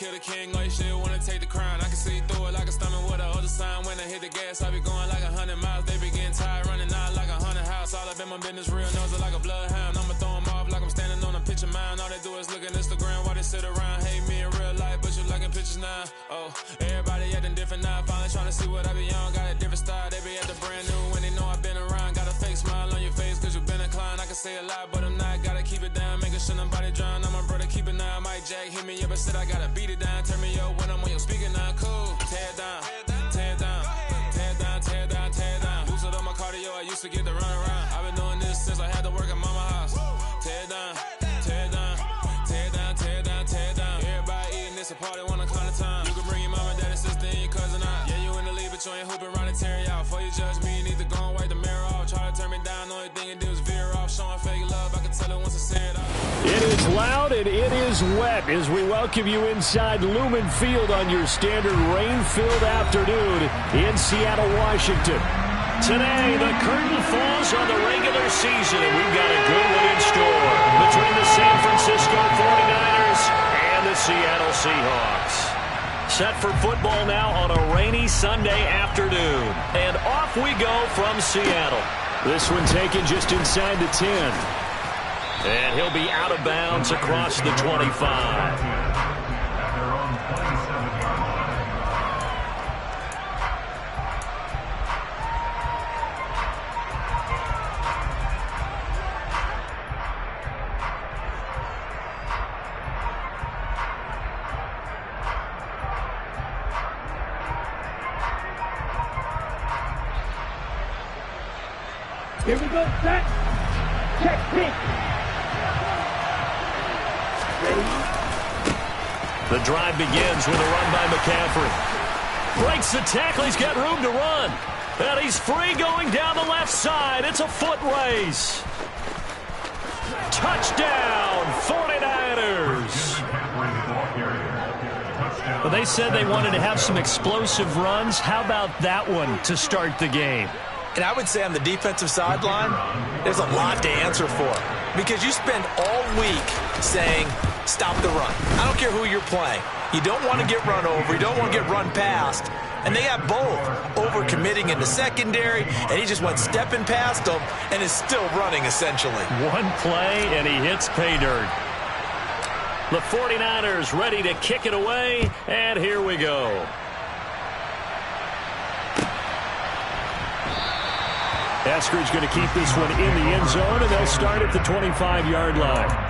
kill the king, or you shit wanna take the crown. I can see through it like a stomach with a other sign. When I hit the gas, I be going like 100 miles. They be getting tired, running out like a haunted house. All up in my business, real nose like a bloodhound. I'ma throw them off like I'm standing on a picture mound. All they do is look at Instagram while they sit around. Hate me in real life, but you liking pictures now. Oh, everybody acting different now. Finally trying to see what I be on. Got a different style, they be at the brand new when they know I've been around. Got a fake smile on your face cause you been inclined. I can say a lot, but I'm not. Gotta keep it down, making sure nobody drown. I'm a brother, keep it now. Mike Jack hit me up and said I gotta beat it down. Turn me up when I'm on your speaker now. Cool, tear it down, tear it down, tear it down, tear it down, tear it down. Boosted up my cardio, I used to get to run around. I've been doing this since I had to work at mama house. Tear it down, tear it down, tear it down, tear it down, tear it down. Everybody eating this a party, 1 o'clock of time. You can bring your mama, daddy, sister, and your cousin out. Yeah, you in the league, but you ain't hooping around and tear out. Before you judge me, you need to go and wipe the mirror off. Try to turn me down, only thing you do is veer off. Showing fake love, I can tell it once I say it out. It is loud and it is wet as we welcome you inside Lumen Field on your standard rain-filled afternoon in Seattle, Washington. Today, the curtain falls on the regular season, and we've got a good one in store between the San Francisco 49ers and the Seattle Seahawks. Set for football now on a rainy Sunday afternoon. And off we go from Seattle. This one taken just inside the 10. And he'll be out of bounds across the 25. Here we go, set, check, pick. The drive begins with a run by McCaffrey. Breaks the tackle. He's got room to run. And he's free going down the left side. It's a foot race. Touchdown, 49ers. Well, they said they wanted to have some explosive runs. How about that one to start the game? And I would say on the defensive sideline, there's a lot to answer for. Because you spend all week saying, stop the run. I don't care who you're playing. You don't want to get run over. You don't want to get run past. And they have both. Over-committing in the secondary, and he just went stepping past them and is still running, essentially. One play, and he hits pay dirt. The 49ers ready to kick it away, and here we go. Eskridge going to keep this one in the end zone, and they'll start at the 25-yard line.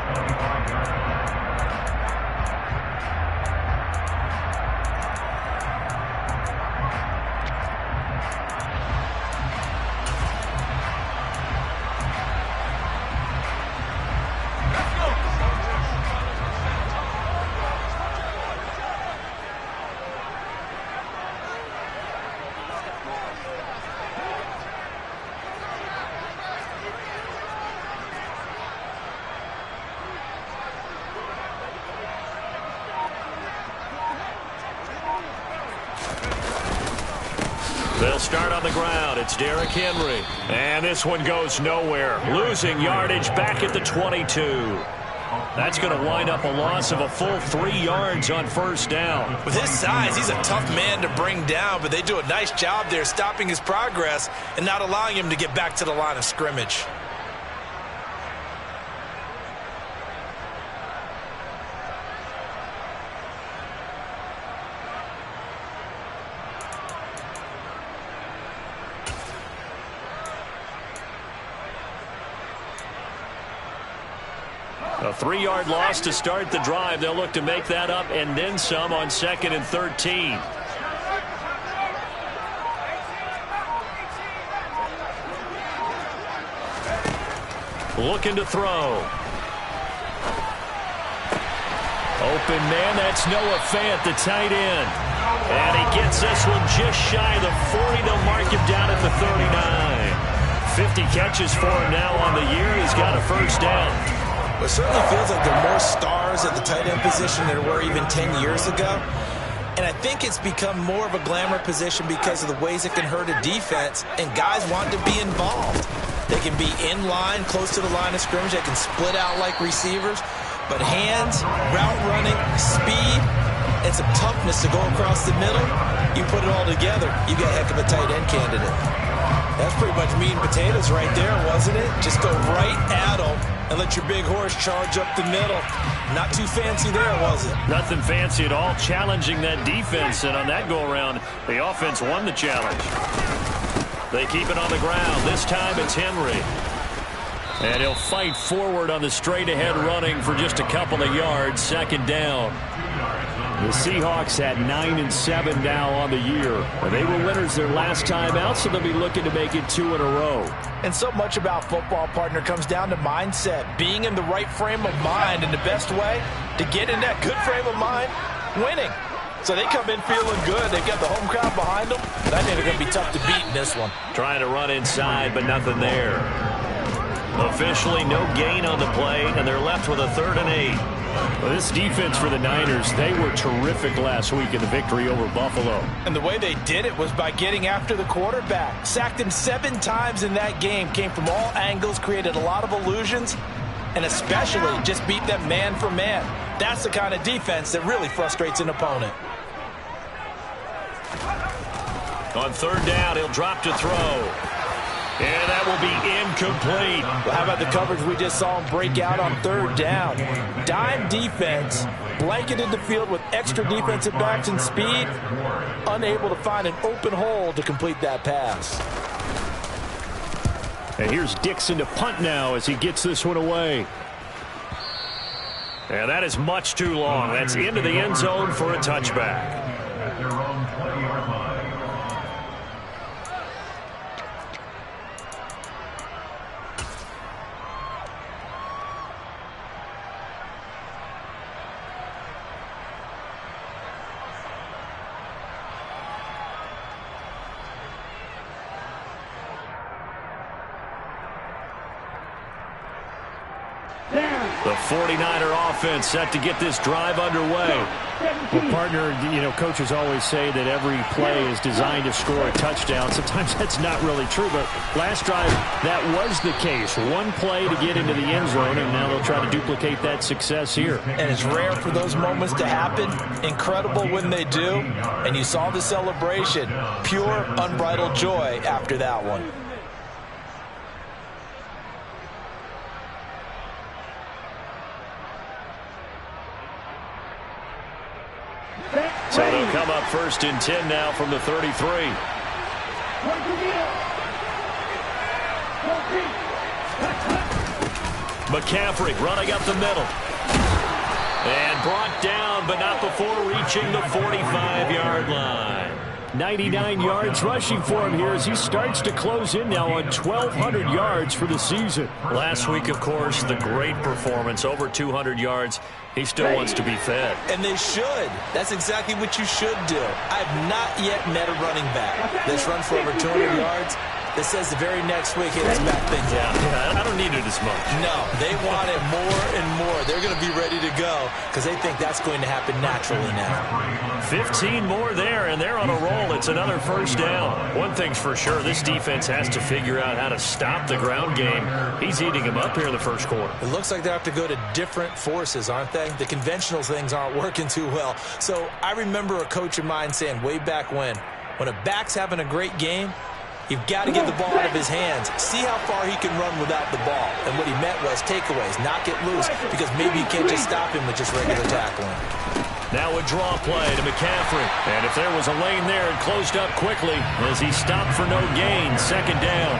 They'll start on the ground. It's Derrick Henry. And this one goes nowhere. Losing yardage back at the 22. That's going to wind up a loss of a full 3 yards on first down. With his size, he's a tough man to bring down, but they do a nice job there stopping his progress and not allowing him to get back to the line of scrimmage. A 3-yard loss to start the drive. They'll look to make that up and then some on 2nd and 13. Looking to throw. Open man, that's Noah Fant, the tight end. And he gets this one just shy of the 40. They'll mark him down at the 39. 50 catches for him now on the year. He's got a first down. Well, it certainly feels like there are more stars at the tight end position than there were even 10 years ago. And I think it's become more of a glamour position because of the ways it can hurt a defense, and guys want to be involved. They can be in line, close to the line of scrimmage. They can split out like receivers. But hands, route running, speed, and some toughness to go across the middle, you put it all together, you got a heck of a tight end candidate. That's pretty much meat and potatoes right there, wasn't it? Just go right at them and let your big horse charge up the middle. Not too fancy there, was it? Nothing fancy at all, challenging that defense, and on that go-around, the offense won the challenge. They keep it on the ground. This time it's Henry. And he'll fight forward on the straight-ahead running for just a couple of yards, second down. The Seahawks at 9-7 now on the year. And they were winners their last time out, so they'll be looking to make it 2 in a row. And so much about football, partner, comes down to mindset. Being in the right frame of mind, and the best way to get in that good frame of mind, winning. So they come in feeling good. They've got the home crowd behind them. And I think they're going to be tough to beat in this one. Trying to run inside, but nothing there. Officially no gain on the play, and they're left with a 3rd and 8. Well, this defense for the Niners, they were terrific last week in the victory over Buffalo. And the way they did it was by getting after the quarterback. Sacked him 7 times in that game. Came from all angles, created a lot of illusions, and especially just beat them man for man. That's the kind of defense that really frustrates an opponent. On 3rd down, he'll drop to throw. And that will be incomplete. Well, how about the coverage we just saw him break out on 3rd down? Dime defense, blanketed the field with extra defensive backs and speed, unable to find an open hole to complete that pass. And here's Dixon to punt now as he gets this one away. And that is much too long. That's into the end zone for a touchback. The 49er offense set to get this drive underway. Well, partner, you know, coaches always say that every play is designed to score a touchdown. Sometimes that's not really true, but last drive, that was the case. One play to get into the end zone, and now they'll try to duplicate that success here. And it's rare for those moments to happen. Incredible when they do. And you saw the celebration. Pure, unbridled joy after that one. So they'll come up 1st and 10 now from the 33. McCaffrey running up the middle. And brought down, but not before reaching the 45-yard line. 99 yards rushing for him here as he starts to close in now on 1,200 yards for the season. Last week, of course, the great performance, over 200 yards. He still wants to be fed. And they should. That's exactly what you should do. I've not yet met a running back that's run for over 200 yards that says the very next week, hey, let's back things up. Yeah, I don't need it as much. No, they want it more and more. They're going to be ready to go because they think that's going to happen naturally now. 15 more there, and they're on a roll. It's another 1st down. One thing's for sure, this defense has to figure out how to stop the ground game. He's eating him up here in the 1st quarter. It looks like they have to go to different forces, aren't they? The conventional things aren't working too well. So I remember a coach of mine saying way back when a back's having a great game, you've got to get the ball out of his hands. See how far he can run without the ball. And what he meant was takeaways, not get loose, because maybe you can't just stop him with just regular tackling. Now a draw play to McCaffrey. And if there was a lane there, it closed up quickly as he stopped for no gain. 2nd down.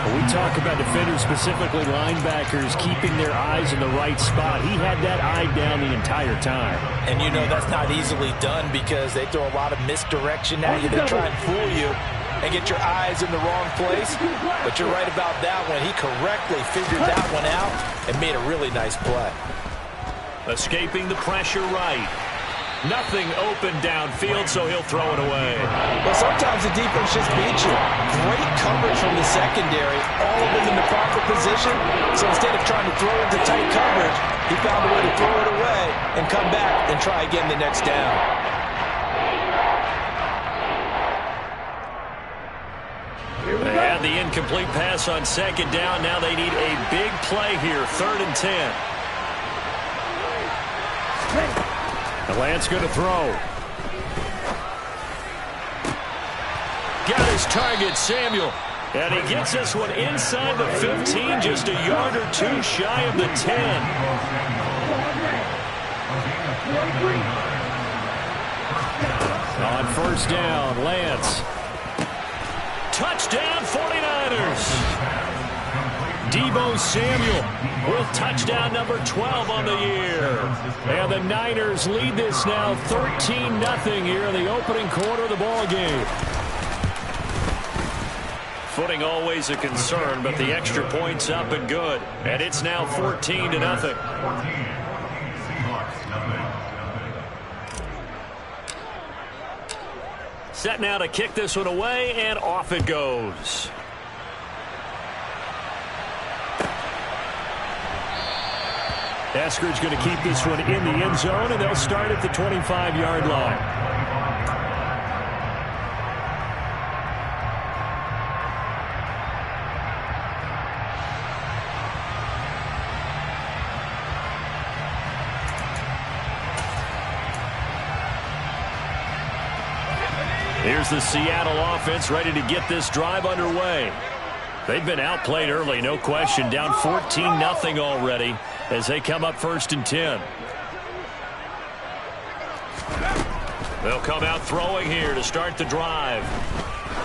When we talk about defenders, specifically linebackers, keeping their eyes in the right spot. He had that eye down the entire time. And you know that's not easily done because they throw a lot of misdirection at you. They try and fool you and get your eyes in the wrong place. But you're right about that one. He correctly figured that one out and made a really nice play. Escaping the pressure right. Nothing open downfield, so he'll throw it away. Well, sometimes the defense just beats you. Great coverage from the secondary. All of them in the proper position. So instead of trying to throw into tight coverage, he found a way to throw it away and come back and try again the next down. They had the incomplete pass on 2nd down. Now they need a big play here, 3rd and 10. Lance going to throw. Got his target, Samuel. And he gets this one inside the 15, just a yard or two shy of the 10. On first down, Lance. Touchdown, 49ers. Deebo Samuel with touchdown number 12 on the year. And the Niners lead this now 13-0 here in the opening quarter of the ball game. Footing always a concern, but the extra point's up and good. And it's now 14-0. Set now to kick this one away, and off it goes. Eskridge going to keep this one in the end zone, and they'll start at the 25-yard line. Here's the Seattle offense ready to get this drive underway. They've been outplayed early, no question. Down 14-0 already as they come up 1st and 10. They'll come out throwing here to start the drive.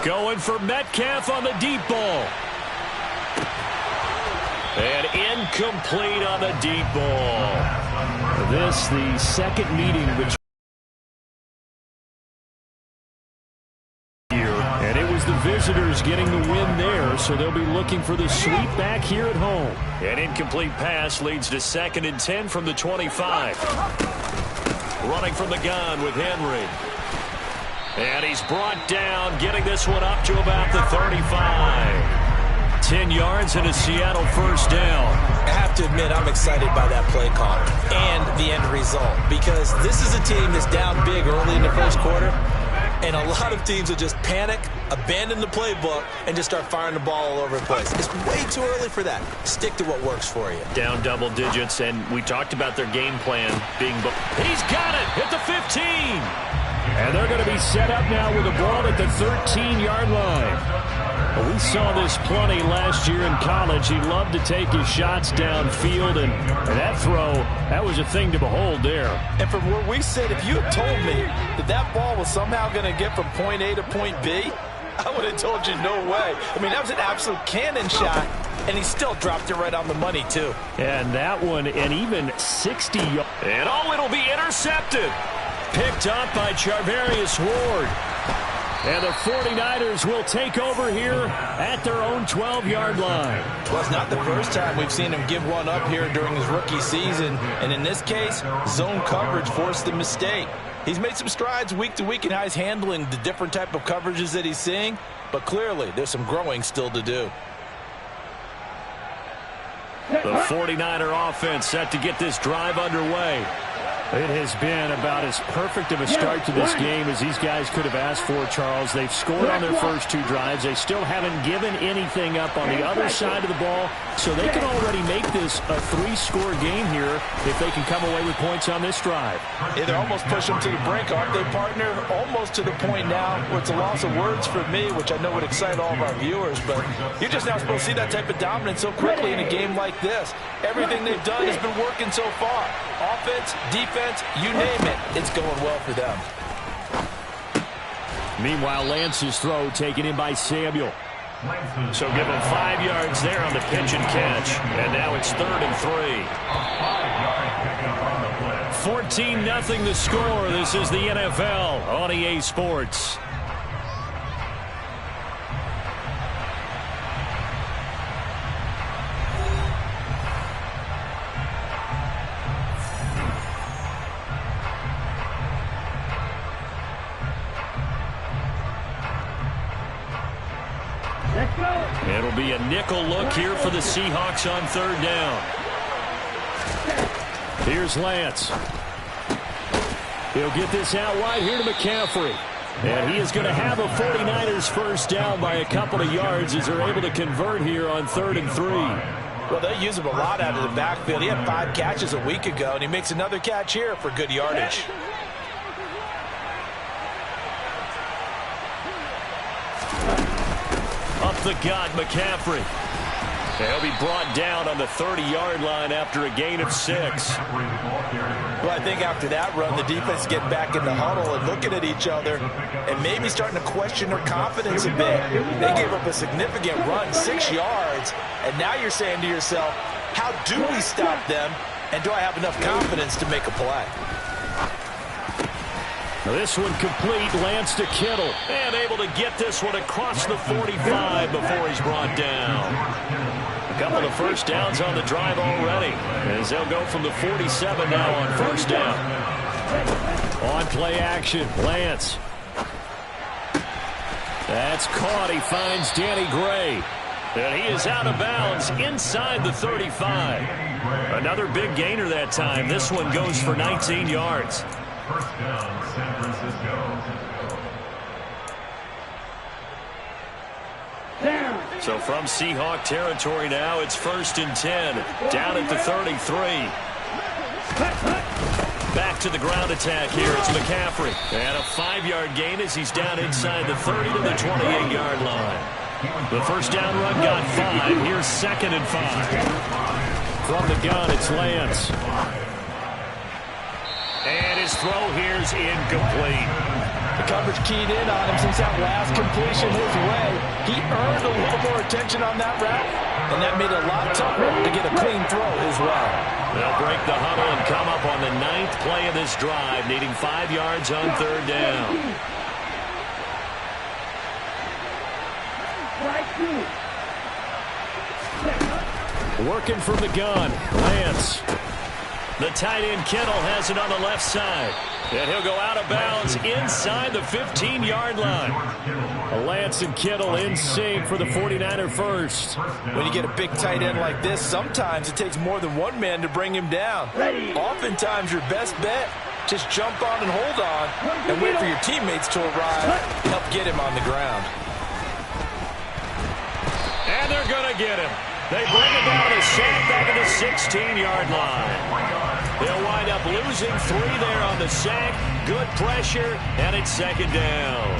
Going for Metcalf on the deep ball. And incomplete on the deep ball. This, the second meeting between the visitors getting the win there, so they'll be looking for the sweep back here at home. An incomplete pass leads to 2nd and 10 from the 25. Running from the gun with Henry. And he's brought down, getting this one up to about the 35. 10 yards and a Seattle first down. I have to admit, I'm excited by that play call and the end result, because this is a team that's down big early in the first quarter. And a lot of teams will just panic, abandon the playbook, and just start firing the ball all over the place. It's way too early for that. Stick to what works for you. Down double digits, and we talked about their game plan being... He's got it at the 15. And they're going to be set up now with the ball at the 13-yard line. We saw this plenty last year in college. He loved to take his shots downfield, and that throw, that was a thing to behold there. And from where we sit, if you had told me that that ball was somehow going to get from point A to point B, I would have told you no way. I mean, that was an absolute cannon shot, and he still dropped it right on the money, too. And that one, and even 60 yards. And oh, it'll be intercepted. Picked up by Charvarius Ward. And the 49ers will take over here at their own 12-yard line. Well, it's not the first time we've seen him give one up here during his rookie season. And in this case, zone coverage forced the mistake. He's made some strides week to week in how he's handling the different type of coverages that he's seeing. But clearly, there's some growing still to do. The 49er offense set to get this drive underway. It has been about as perfect of a start to this game as these guys could have asked for, Charles. They've scored on their first 2 drives. They still haven't given anything up on the other side of the ball, so they can already make this a 3-score game here if they can come away with points on this drive. Yeah, they're almost pushing them to the brink, aren't they, partner? Almost to the point now where it's a loss of words for me, which I know would excite all of our viewers, but you're just not supposed to see that type of dominance so quickly in a game like this. Everything they've done has been working so far. Offense, defense, you name it, it's going well for them. Meanwhile, Lance's throw taken in by Samuel. So give him 5 yards there on the pitch and catch. And now it's 3rd and 3. 14-0 the score. This is the NFL on EA Sports. It'll be a nickel look here for the Seahawks on 3rd down. Here's Lance. He'll get this out wide here to McCaffrey. And he is going to have a 49ers first down by a couple of yards as they're able to convert here on 3rd and 3. Well, they use him a lot out of the backfield. He had 5 catches a week ago, and he makes another catch here for good yardage. the gut, McCaffrey. He'll be brought down on the 30-yard line after a gain of 6. Well, I think after that run, the defense getting back in the huddle and looking at each other and maybe starting to question their confidence a bit. They gave up a significant run, 6 yards, and now you're saying to yourself, how do we stop them, and do I have enough confidence to make a play? This one complete, Lance to Kittle, and able to get this one across the 45 before he's brought down. A couple of first downs on the drive already, as they'll go from the 47 now on first down. On play action, Lance. That's caught. He finds Danny Gray. And he is out of bounds inside the 35. Another big gainer that time. This one goes for 19 yards. First down, San Francisco. So from Seahawk territory now, it's 1st and 10. Down at the 33. Back to the ground attack here. It's McCaffrey. And a 5-yard gain as he's down inside the 30 to the 28-yard line. The first down run got 5. Here's 2nd and 5. From the gun, it's Lance. And his throw here's incomplete. The coverage keyed in on him since that last completion his way. He earned a little more attention on that route, and that made it a lot tougher to get a clean throw as well. They'll break the huddle and come up on the 9th play of this drive, needing 5 yards on 3rd down. Working from the gun, Lance. The tight end Kittle has it on the left side. And he'll go out of bounds inside the 15-yard line. Lance and Kittle in sync for the 49er first. When you get a big tight end like this, sometimes it takes more than one man to bring him down. Oftentimes your best bet, just jump on and hold on and wait for your teammates to arrive and help get him on the ground. And they're going to get him. They bring him down a sack back at the 16-yard line. They'll wind up losing 3 there on the sack. Good pressure, and it's 2nd down.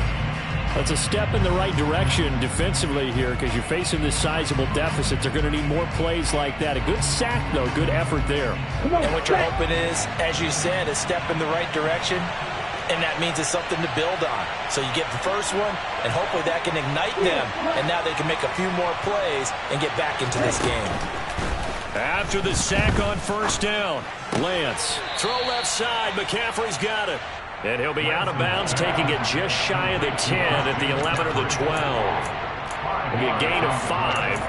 That's a step in the right direction defensively here because you're facing this sizable deficit. They're going to need more plays like that. A good sack, though. Good effort there. And what you're hoping is, as you said, a step in the right direction, and that means it's something to build on. So you get the first one, and hopefully that can ignite them, and now they can make a few more plays and get back into this game. After the sack on first down, Lance. Throw left side. McCaffrey's got it. And he'll be out of bounds, taking it just shy of the 10 at the 11 or the 12. It'll be a gain of 5.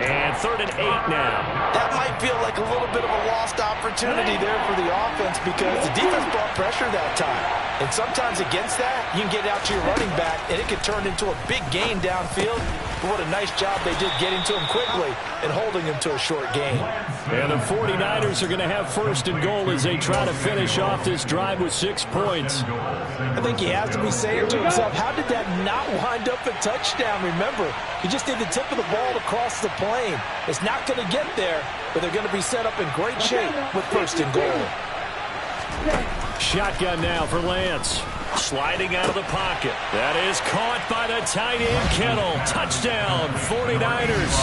And 3rd and 8 now. That might feel like a little bit of a lost opportunity there for the offense because the defense brought pressure that time. And sometimes against that, you can get out to your running back, and it can turn into a big gain downfield. But what a nice job they did getting to him quickly and holding him to a short gain. And the 49ers are going to have 1st and goal as they try to finish off this drive with 6 points. I think he has to be saying to himself, how did that not wind up a touchdown? Remember, he just did the tip of the ball across the plane. It's not going to get there, but they're going to be set up in great shape with 1st and goal. Shotgun now for Lance. Sliding out of the pocket. That is caught by the tight end Kittle. Touchdown, 49ers.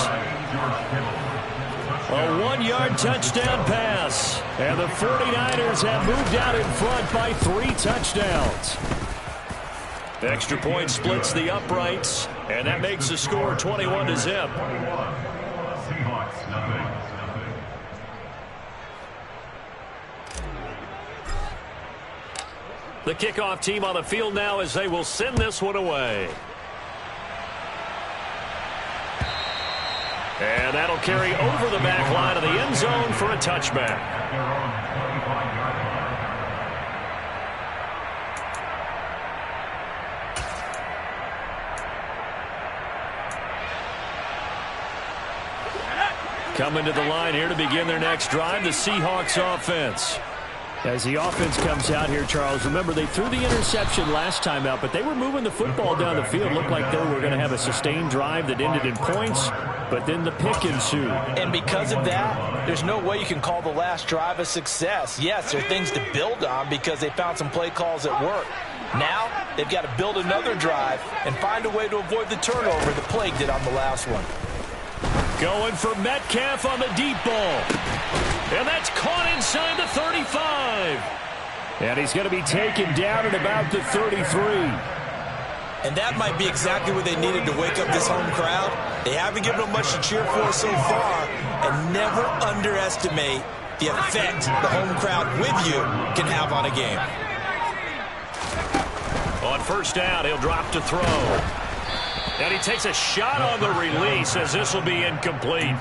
A 1-yard touchdown pass. And the 49ers have moved out in front by 3 touchdowns. Extra point splits the uprights, and that makes the score 21-0. Seahawks, nothing. The kickoff team on the field now as they will send this one away. And that'll carry over the back line of the end zone for a touchback. Coming to the line here to begin their next drive, the Seahawks offense. As the offense comes out here, Charles, remember they threw the interception last time out, but they were moving the football down the field. Looked like they were going to have a sustained drive that ended in points, but then the pick ensued. And because of that, there's no way you can call the last drive a success. Yes, there are things to build on because they found some play calls that work. Now they've got to build another drive and find a way to avoid the turnover the Plague did on the last one. Going for Metcalf on the deep ball. And that's caught inside the 35. And he's going to be taken down at about the 33. And that might be exactly what they needed to wake up this home crowd. They haven't given them much to cheer for so far. And never underestimate the effect the home crowd with you can have on a game. On first down, he'll drop to throw. And he takes a shot on the release as this will be incomplete.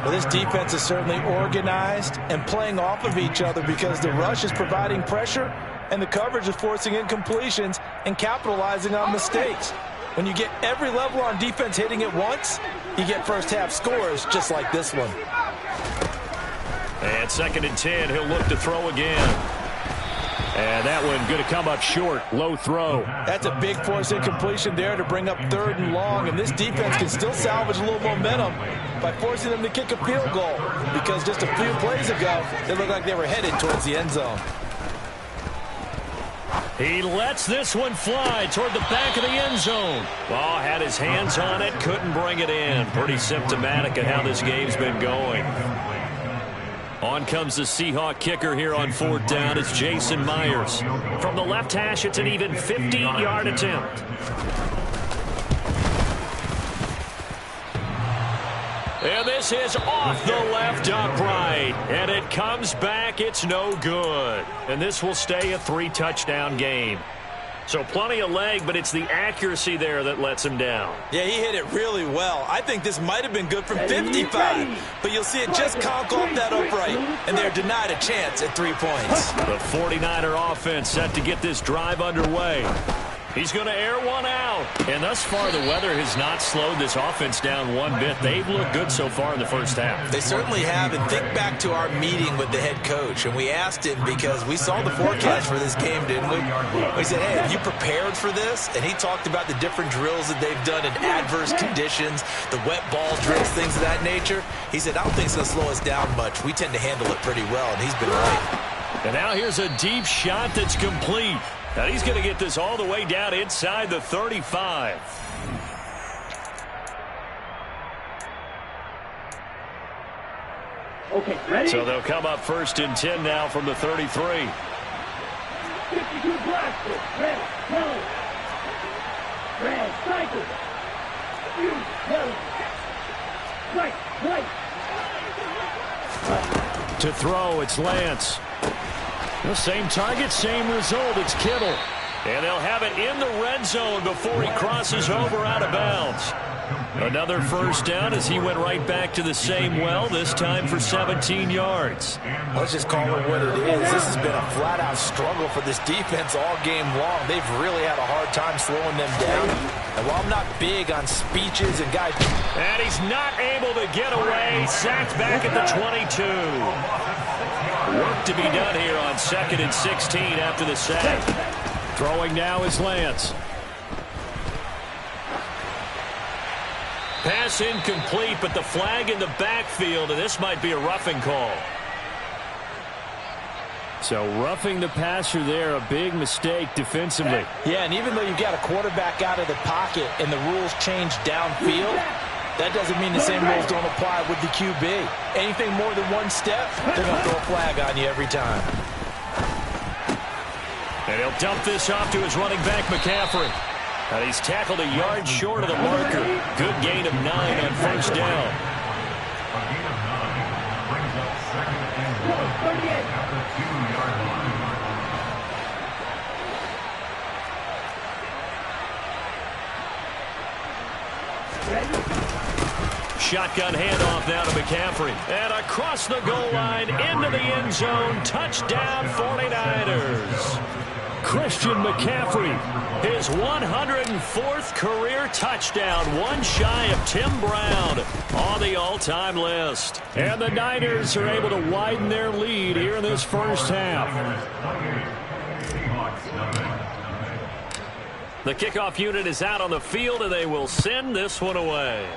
Well, this defense is certainly organized and playing off of each other because the rush is providing pressure and the coverage is forcing incompletions and capitalizing on mistakes. When you get every level on defense hitting at once, you get first half scores just like this one. And 2nd and 10, he'll look to throw again. And that one going to come up short. Low throw. That's a big force incompletion there to bring up 3rd and long. And this defense can still salvage a little momentum by forcing them to kick a field goal. Because just a few plays ago, they looked like they were headed towards the end zone. He lets this one fly toward the back of the end zone. Ball had his hands on it, couldn't bring it in. Pretty symptomatic of how this game's been going. On comes the Seahawk kicker here on 4th down. It's Jason Myers. From the left hash, it's an even 50-yard attempt. And this is off the left upright. And it comes back. It's no good. And this will stay a 3-touchdown game. So plenty of leg, but it's the accuracy there that lets him down. Yeah, he hit it really well. I think this might have been good from 55. But you'll see it just conk off that upright. And they're denied a chance at 3 points. The 49er offense set to get this drive underway. He's going to air one out. And thus far, the weather has not slowed this offense down one bit. They've looked good so far in the first half. They certainly have. And think back to our meeting with the head coach. And we asked him because we saw the forecast for this game, didn't we? We said, hey, have you prepared for this? And he talked about the different drills that they've done in adverse conditions, the wet ball drills, things of that nature. He said, I don't think it's going to slow us down much. We tend to handle it pretty well, and he's been right. And now here's a deep shot that's complete. Now he's going to get this all the way down inside the 35. Okay, ready? So they'll come up 1st and 10 now from the 33. 52 blaster. Red, yellow. Red, cycle. Yellow. White. To throw, it's Lance. The same target, same result. It's Kittle. And they'll have it in the red zone before he crosses over out of bounds. Another first down as he went right back to the same well, this time for 17 yards. Let's just call it what it is. This has been a flat-out struggle for this defense all game long. They've really had a hard time slowing them down. And while I'm not big on speeches and guys... And he's not able to get away. Sacked back at the 22. Work to be done here on 2nd and 16 after the sack. Throwing now is Lance. Pass incomplete, but the flag in the backfield, and this might be a roughing call. So roughing the passer there, a big mistake defensively. Yeah, and even though you've got a quarterback out of the pocket and the rules change downfield, that doesn't mean the same rules don't apply with the QB. Anything more than one step, they're going to throw a flag on you every time. And he'll dump this off to his running back, McCaffrey. And he's tackled a yard short of the marker. Good gain of 9 on first down. A gain of 9 brings up 2nd and 1 at the 2-yard line. Shotgun handoff now to McCaffrey. And across the goal line, into the end zone. Touchdown, 49ers. Christian McCaffrey, his 104th career touchdown, one shy of Tim Brown on the all-time list. And the Niners are able to widen their lead here in this first half. The kickoff unit is out on the field, and they will send this one away.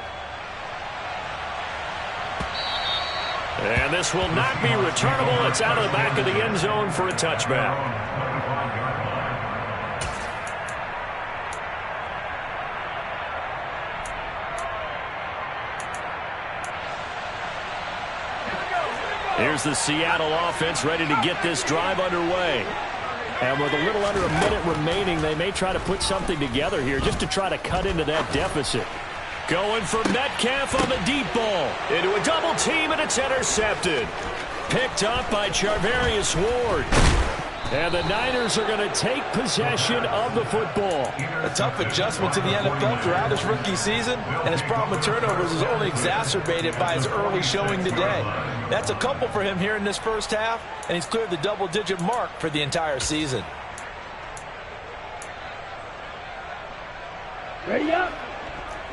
And this will not be returnable. It's out of the back of the end zone for a touchback. Here's the Seattle offense ready to get this drive underway. And with a little under a minute remaining, they may try to put something together here just to try to cut into that deficit. Going for Metcalf on the deep ball. Into a double team, and it's intercepted. Picked up by Charvarius Ward. And the Niners are going to take possession of the football. A tough adjustment to the NFL throughout his rookie season, and his problem with turnovers is only exacerbated by his early showing today. That's a couple for him here in this first half, and he's cleared the double-digit mark for the entire season. Ready up.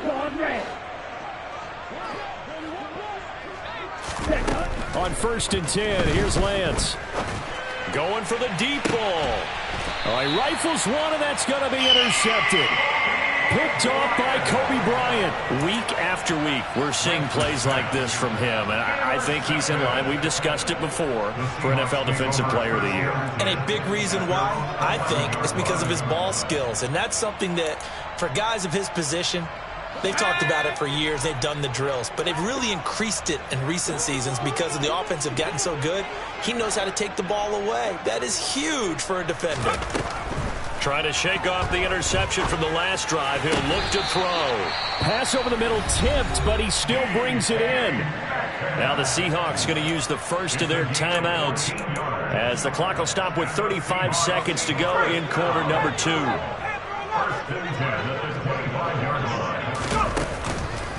On red. On 1st and 10, here's Lance. Going for the deep ball. All right, rifles one, and that's going to be intercepted. Picked off by Kobe Bryant. Week after week, we're seeing plays like this from him, and I think he's in line. We've discussed it before for NFL Defensive Player of the Year. And a big reason why, I think, is because of his ball skills, and that's something that, for guys of his position, they've talked about it for years. They've done the drills, but they've really increased it in recent seasons because of the offense have gotten so good. He knows how to take the ball away. That is huge for a defender. Trying to shake off the interception from the last drive. He'll look to throw. Pass over the middle tipped, but he still brings it in. Now the Seahawks going to use the first of their timeouts as the clock will stop with 35 seconds to go in quarter number 2.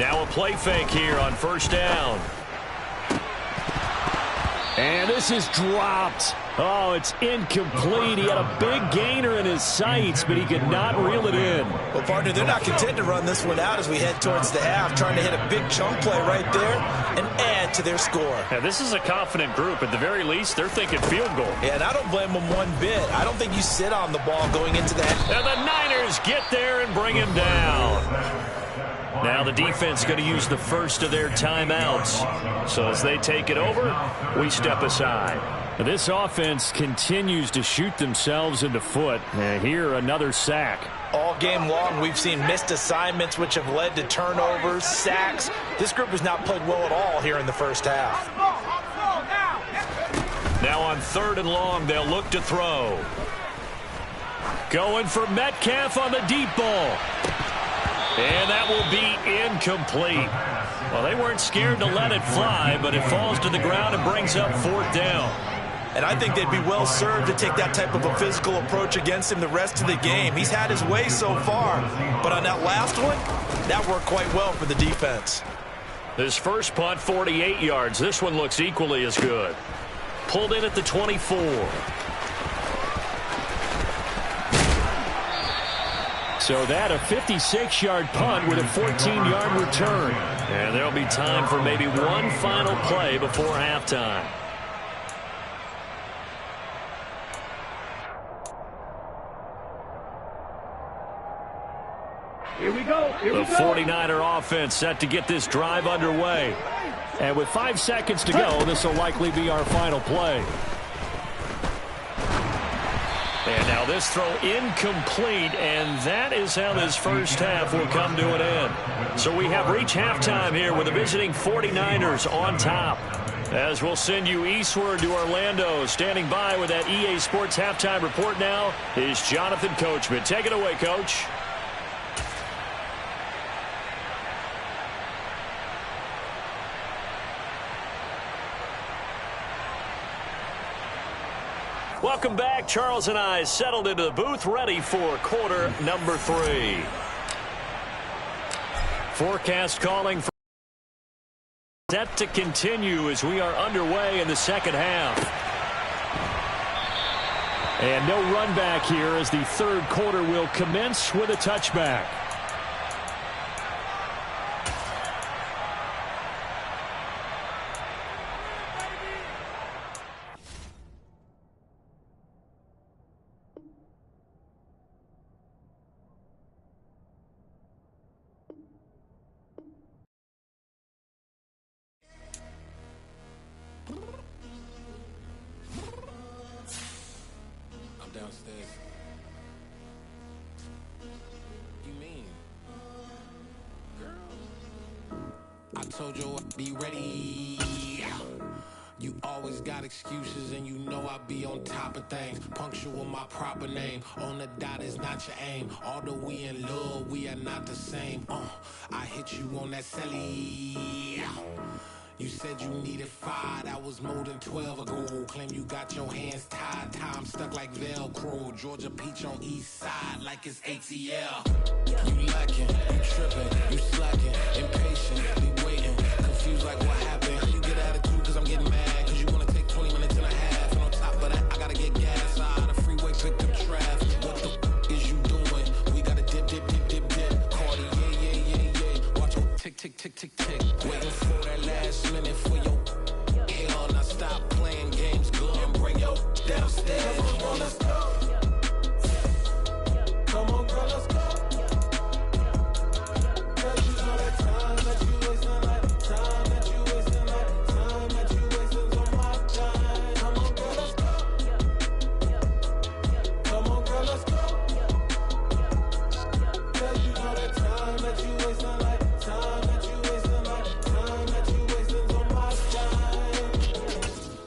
Now a play fake here on 1st down. And this is dropped. Oh, it's incomplete. He had a big gainer in his sights, but he could not reel it in. Well, partner, they're not content to run this one out as we head towards the half, trying to hit a big chunk play right there and add to their score. Yeah, this is a confident group. At the very least, they're thinking field goal. Yeah, and I don't blame them one bit. I don't think you sit on the ball going into that. And the Niners get there and bring him down. Now the defense going to use the first of their timeouts. So as they take it over, we step aside. This offense continues to shoot themselves in the foot. Here, another sack. All game long, we've seen missed assignments, which have led to turnovers, sacks. This group has not played well at all here in the first half. Now on 3rd and long, they'll look to throw. Going for Metcalf on the deep ball. And that will be incomplete. Well, they weren't scared to let it fly, but it falls to the ground and brings up 4th down. And I think they'd be well served to take that type of a physical approach against him the rest of the game. He's had his way so far, but on that last one, that worked quite well for the defense. This first punt, 48 yards. This one looks equally as good. Pulled in at the 24. So that a 56-yard punt with a 14-yard return. And there'll be time for maybe one final play before halftime. Here we go. The 49er offense set to get this drive underway. And with 5 seconds to go, this will likely be our final play. And now this throw incomplete, and that is how this first half will come to an end. So we have reached halftime here with the visiting 49ers on top. As we'll send you eastward to Orlando. Standing by with that EA Sports halftime report now is Jonathan Coachman. Take it away, Coach. Welcome back. Charles and I settled into the booth, ready for quarter number 3. Forecast calling for set to continue as we are underway in the second half. And no run back here as the third quarter will commence with a touchback. Downstairs. You mean? Girl, I told you I'd be ready. You always got excuses, and you know I be on top of things. Punctual my proper name. On the dot is not your aim. Although we in love, we are not the same. I hit you on that celly. You said you needed 5, that was more than 12 ago. Claim you got your hands tied, time stuck like Velcro. Georgia Peach on east side like it's ATL. You lacking, you tripping, you slacking, impatient, be waiting, confused like what happened. How you get attitude cause I'm getting mad, cause you wanna take 20 minutes and a half. And on top of that, I gotta get gas out of the freeway, pick up traffic. What the is you doing? We gotta dip, dip, dip, dip, dip. Cardi, yeah. Watch your tick, tick, tick, tick, tick. Waiting for that last minute for your hell. Now stop playing games, go and bring your downstairs. Come on, let's go. Come on, girl, let's go. Cause you know that time that you wasting, like time that you wasting, like time that you wasting on my time. Come on, girl, let's go. Come on, girl, let's go. Cause you know that time that you wasting, like time that you wasting, like time that you wasting on my time.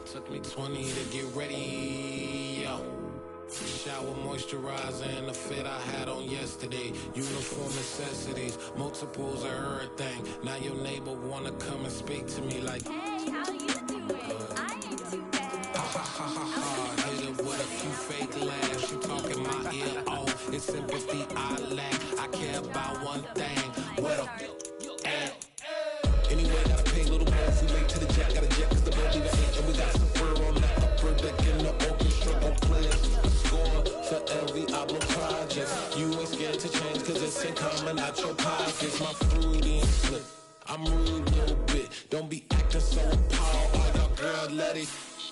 Took me 20 to get ready, yo. Shower, moisturizer, and the fit I had on yesterday. Uniform necessities, multiples of everything. Now your neighbor wanna come and speak to me like, Hey, how you doing? I ain't too bad. ha ha ha ha ha. Hit it with a few fake laughs. She talking my ear off. It's sympathy I lack. I care about one thing. What up? Anyway, gotta pay a little more if we late to the jet. Got a jet cause the boat leave at 8. And we got some fur on the upper deck in the orchestra. Gon' play a score for every album project. You ain't scared to change cause it's ain't coming out your pockets. My fruity and slip. I'm rude a little bit. Don't be acting so appalled. Oh, y'all girl, let it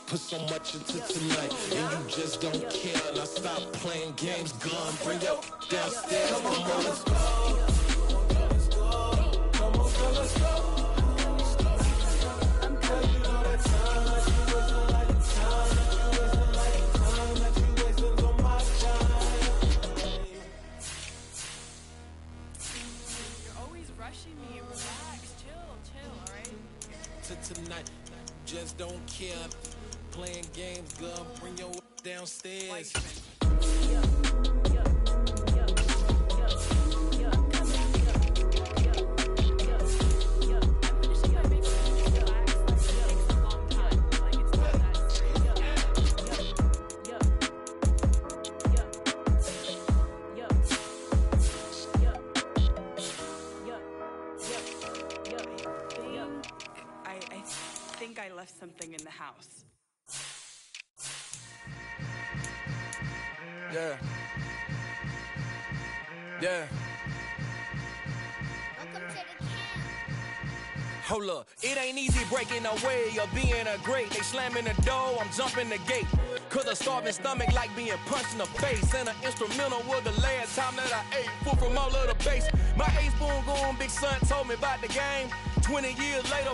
put so much into tonight. And you just don't care. Now stop playing games, gun. Bring your downstairs. Come on, let's go. Come on, girl, let's go. Tonight, just don't care. Playing games, girl, bring your downstairs. I left something in the house. Yeah. Hold up, it ain't easy breaking away or being a great. They slamming the door, I'm jumping the gate. Cause a starving stomach like being punched in the face. And an instrumental was the last time that I ate food from all of the base. My A-spoon going, big son told me about the game. 20 years later,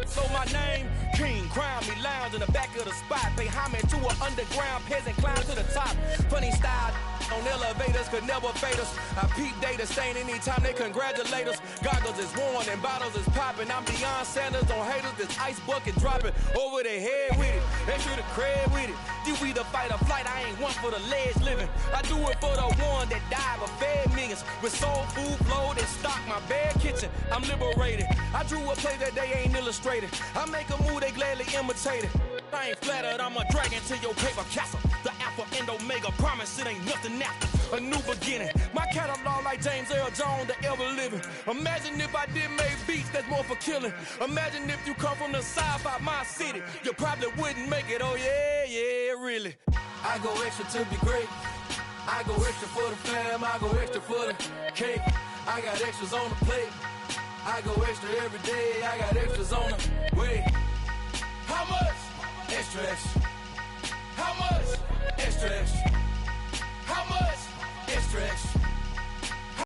so my name, King, crown me, lounge in the back of the spot. Pay homage to an underground peasant, climb to the top. Funny style on elevators could never fade us. I peep data stain anytime they congratulate us. Goggles is worn and bottles is popping. I'm Deion Sanders on haters, this ice bucket dropping over their head with it. Extra the cred with it. You either fight or flight, I ain't one for the ledge living. I do it for the one that died but fed millions. With soul food flowed and stocked my bad kitchen. I'm liberated. I drew a play that they ain't illustrated. I make a move, they gladly imitate it. I ain't flattered, I'm a dragon to your paper castle. The Alpha and Omega, promise it ain't nothing after. A new beginning. My catalog like James Earl Jones, the ever living. Imagine if I did make beats that's more for killing. Imagine if you come from the south by my city. You probably wouldn't make it, oh yeah, really. I go extra to be great. I go extra for the fam, I go extra for the cake. I got extras on the plate. I go extra every day, I got extras on the way. How much? Extra, extra. How much? Extra, extra.